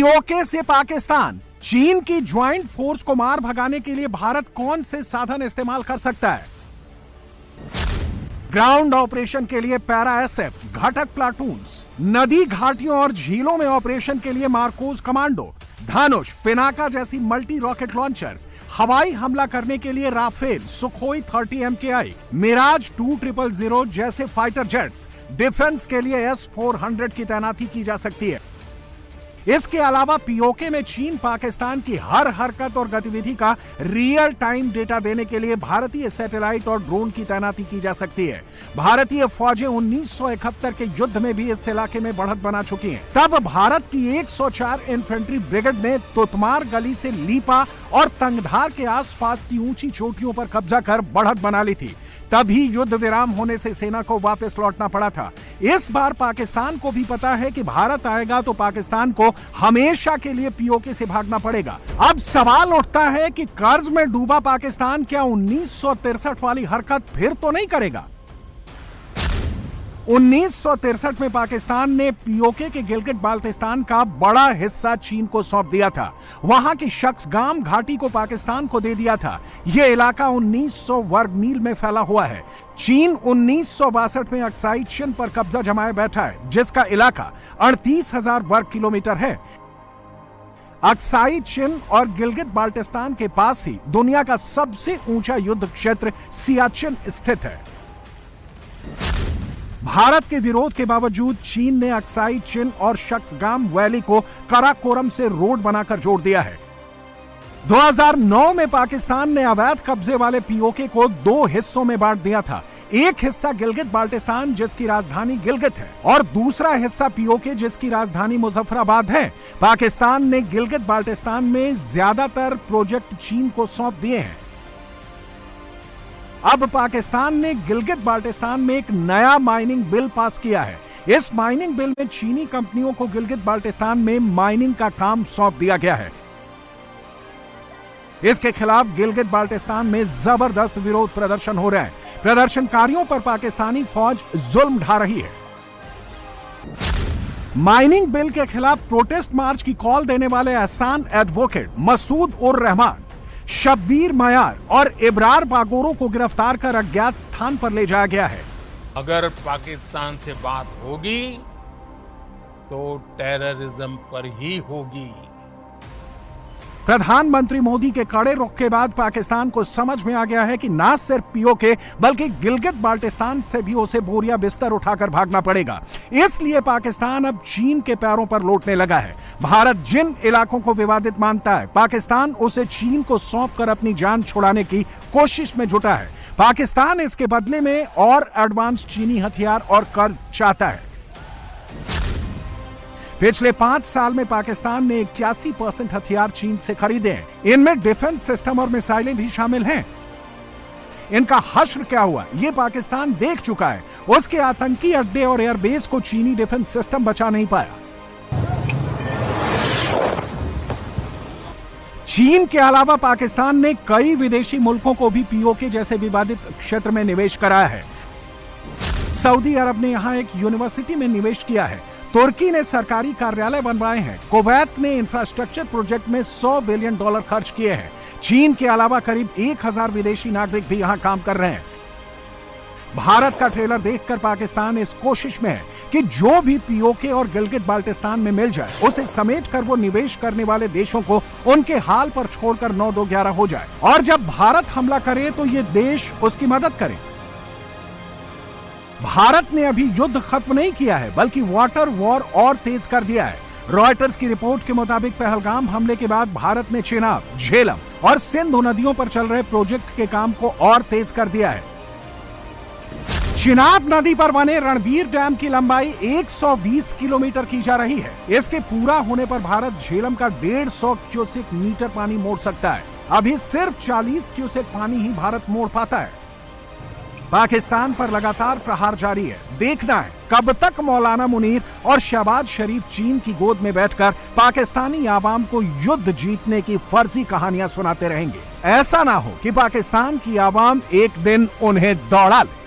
PoK से पाकिस्तान, चीन की ज्वाइंट फोर्स को मार भगाने के लिए भारत कौन से साधन इस्तेमाल कर सकता है? ग्राउंड ऑपरेशन के लिए पैरा एसएफ, घटक प्लाटून्स, नदी घाटियों और झीलों में ऑपरेशन के लिए मार्कोस कमांडो, धनुष, पिनाका जैसी मल्टी रॉकेट लॉन्चर्स, हवाई हमला करने के लिए राफेल, सुखोई 30 MKI, मिराज 2000 जैसे फाइटर जेट्स, डिफेंस के लिए S-400 की तैनाती की जा सकती है। इसके अलावा पीओके में चीन पाकिस्तान की हर हरकत और गतिविधि का रियल टाइम डेटा देने के लिए भारतीय सैटेलाइट और ड्रोन की तैनाती की जा सकती है। भारतीय फौजें 1971 के युद्ध में भी इस इलाके में बढ़त बना चुकी हैं। तब भारत की 104 इन्फेंट्री ब्रिगेड ने तुतमार गली से लीपा और तंगधार के आसपास की ऊंची चोटियों पर कब्जा कर बढ़त बना ली थी। तभी युद्ध विराम होने से सेना को वापस लौटना पड़ा था। इस बार पाकिस्तान को भी पता है कि भारत आएगा तो पाकिस्तान को हमेशा के लिए पीओके से भागना पड़ेगा। अब सवाल उठता है कि कर्ज में डूबा पाकिस्तान क्या 1963 वाली हरकत फिर तो नहीं करेगा? 1963 में पाकिस्तान ने पीओके के गिलगिट बाल्टिस्तान का बड़ा हिस्सा चीन को सौंप दिया था। वहां की शख्सगाम घाटी को पाकिस्तान को दे दिया था। यह इलाका 1900 वर्ग मील में फैला हुआ है। चीन 1962 में अक्साई चिन पर कब्जा जमाए बैठा है, जिसका इलाका 38,000 वर्ग किलोमीटर है। अक्साई चिन और गिलगित बाल्टिस्तान के पास ही दुनिया का सबसे ऊंचा युद्ध क्षेत्र सियाचिन स्थित है। भारत के विरोध के बावजूद चीन ने अक्साई चिन और शख्सगाम वैली को कराकोरम से रोड बनाकर जोड़ दिया है। 2009 में पाकिस्तान ने अवैध कब्जे वाले पीओके को 2 हिस्सों में बांट दिया था। एक हिस्सा गिलगित बाल्टिस्तान जिसकी राजधानी गिलगित है और दूसरा हिस्सा पीओके जिसकी राजधानी मुजफ्फराबाद है। पाकिस्तान ने गिलगित बाल्टिस्तान में ज्यादातर प्रोजेक्ट चीन को सौंप दिए हैं। अब पाकिस्तान ने गिलगित बाल्टिस्तान में एक नया माइनिंग बिल पास किया है। इस माइनिंग बिल में चीनी कंपनियों को गिलगित बाल्टिस्तान में माइनिंग का काम सौंप दिया गया है। इसके खिलाफ गिलगित बाल्टिस्तान में जबरदस्त विरोध प्रदर्शन हो रहे हैं। प्रदर्शनकारियों पर पाकिस्तानी फौज जुल्म ढा रही है। माइनिंग बिल के खिलाफ प्रोटेस्ट मार्च की कॉल देने वाले एहसान एडवोकेट, मसूद उर रहमान, शब्बीर मयार और इब्रार बागोरो को गिरफ्तार कर अज्ञात स्थान पर ले जाया गया है। अगर पाकिस्तान से बात होगी तो टेररिज्म पर ही होगी। प्रधानमंत्री मोदी के कड़े रुख के बाद पाकिस्तान को समझ में आ गया है कि न सिर्फ पीओके बल्कि गिलगित बाल्टिस्तान से भी उसे बोरिया बिस्तर उठाकर भागना पड़ेगा। इसलिए पाकिस्तान अब चीन के पैरों पर लौटने लगा है। भारत जिन इलाकों को विवादित मानता है, पाकिस्तान उसे चीन को सौंपकर अपनी जान छुड़ाने की कोशिश में जुटा है। पाकिस्तान इसके बदले में और एडवांस चीनी हथियार और कर्ज चाहता है। पिछले 5 साल में पाकिस्तान ने 81% हथियार चीन से खरीदे हैं। इनमें डिफेंस सिस्टम और मिसाइलें भी शामिल हैं। इनका हश्र क्या हुआ, यह पाकिस्तान देख चुका है। उसके आतंकी अड्डे और एयरबेस को चीनी डिफेंस सिस्टम बचा नहीं पाया। चीन के अलावा पाकिस्तान ने कई विदेशी मुल्कों को भी पीओके जैसे विवादित क्षेत्र में निवेश कराया है। सऊदी अरब ने यहां एक यूनिवर्सिटी में निवेश किया है। तुर्की ने सरकारी कार्यालय बनवाए हैं। कुवैत ने इंफ्रास्ट्रक्चर प्रोजेक्ट में $100 बिलियन खर्च किए हैं। चीन के अलावा करीब 1000 विदेशी नागरिक भी यहां काम कर रहे हैं। भारत का ट्रेलर देखकर पाकिस्तान इस कोशिश में है कि जो भी पीओके और गिलगित बाल्टिस्तान में मिल जाए उसे समेट कर वो निवेश करने वाले देशों को उनके हाल पर छोड़कर 9-2-11 हो जाए और जब भारत हमला करे तो ये देश उसकी मदद करे। भारत ने अभी युद्ध खत्म नहीं किया है बल्कि वाटर वॉर और तेज कर दिया है। रॉयटर्स की रिपोर्ट के मुताबिक पहलगाम हमले के बाद भारत ने चेनाब, झेलम और सिंधु नदियों पर चल रहे प्रोजेक्ट के काम को और तेज कर दिया है। चिनाब नदी पर बने रणबीर डैम की लंबाई 120 किलोमीटर की जा रही है। इसके पूरा होने पर भारत झेलम का 150 क्यूसेक मीटर पानी मोड़ सकता है। अभी सिर्फ 40 क्यूसेक पानी ही भारत मोड़ पाता है। पाकिस्तान पर लगातार प्रहार जारी है। देखना है कब तक मौलाना मुनीर और शहबाज शरीफ चीन की गोद में बैठकर पाकिस्तानी आवाम को युद्ध जीतने की फर्जी कहानियां सुनाते रहेंगे। ऐसा ना हो कि पाकिस्तान की आवाम एक दिन उन्हें दौड़ा ले।